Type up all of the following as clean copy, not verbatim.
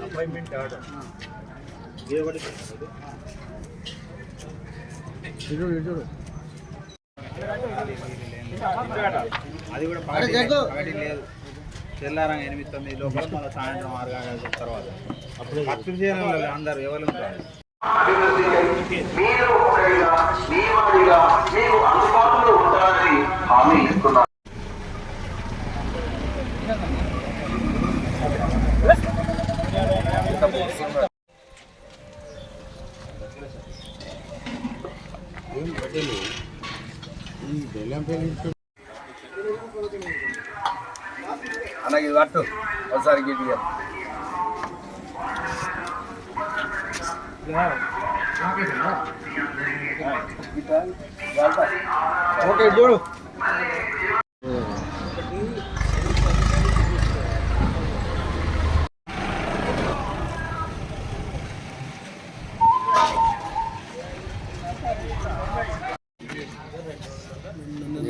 Appointment order అది కూడా party లేదు. తెల్లారం 8-9 లోపల మళ్ళీ సాయంత్రం 6 గంటల తర్వాత అప్పుడు ఖర్చు చేయాలి అందరు ఎవరు ఉంటారు. అలాగే ఇది పట్టు ఒకసారి గిట్టిగా ఓకే చూడు.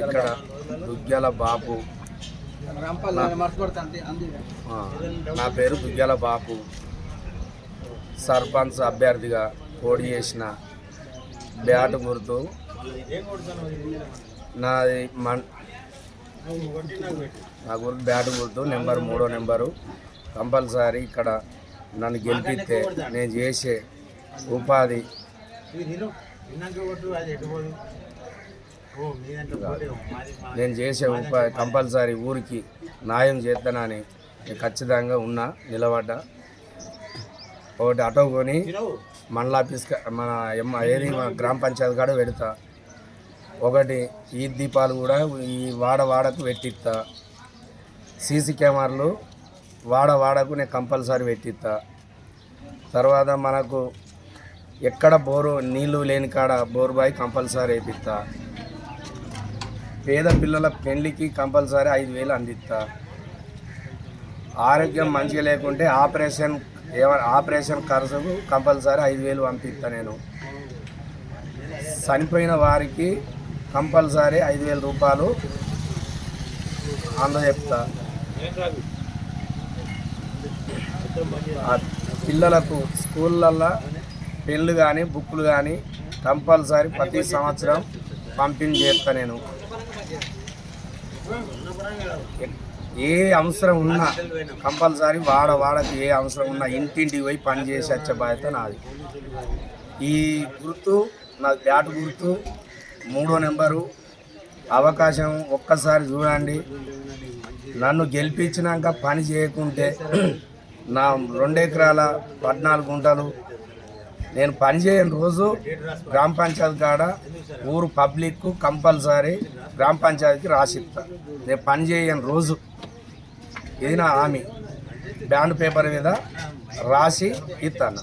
ఇక్కడ దుగ్గ్యాల బాపు, నా పేరు దుగ్గ్యాల బాపు. సర్పంచ్ అభ్యర్థిగా పోటీ చేసిన బ్యాట్ గుర్తు నాది. నా గుర్తు బ్యాట్ గుర్తు నెంబర్ 3వ నెంబరు. కంపల్సరీ ఇక్కడ నన్ను గెలిపిస్తే నేను చేసే ఉపాధి కంపల్సరీ ఊరికి న్యాయం చేస్తానని ఖచ్చితంగా ఉన్నా నిలబడ్డా. ఒకటి ఆటో కొని మండల ఆఫీస్ మన ఏది గ్రామ పంచాయతీ కాడ పెడతా. ఒకటి ఈ దీపాలు కూడా ఈ వాడకు పెట్టిస్తా. సీసీ కెమెరాలు వాడకు నేను కంపల్సరీ పెట్టిస్తా. తర్వాత మనకు ఎక్కడ నీళ్ళు లేని కాడ బోరు బాయ్ కంపల్సరీ వేపిస్తా. పేద పిల్లల పెళ్లికి కంపల్సరీ 5,000 అందిస్తా. ఆరోగ్యం మంచిగా లేకుంటే ఆపరేషన్ ఖర్చుకు కంపల్సరీ 5,000 పంపిస్తా. నేను చనిపోయిన వారికి కంపల్సరీ 5,000 రూపాయలు అందజెప్తా. పిల్లలకు స్కూళ్ళల్లో పెళ్ళు కానీ బుక్కులు కానీ కంపల్సరీ ప్రతి సంవత్సరం పంపిణీ చేస్తా. నేను ఏ అవసరం ఉన్నా కంపల్సరీ వాడకు ఏ అవసరం ఉన్నా ఇంటింటికి పోయి పని చేసి వచ్చే బాధ్యత నాది. ఈ గుర్తు నా బ్యాట్ గుర్తు 3వ నెంబరు. అవకాశం ఒక్కసారి చూడండి. నన్ను గెలిపించినాక పని చేయకుంటే నా 2 ఎకరాల 14 గుంటలు నేను పని చేయని రోజు గ్రామ పంచాయతీ కాడ ఊరు పబ్లిక్ కంపల్సరీ గ్రామ పంచాయతీకి రాసిస్తా. నేను పని చేయని రోజు ఇది నా హామీ. బ్యాండ్ పేపర్ మీద రాసి ఇస్తాను.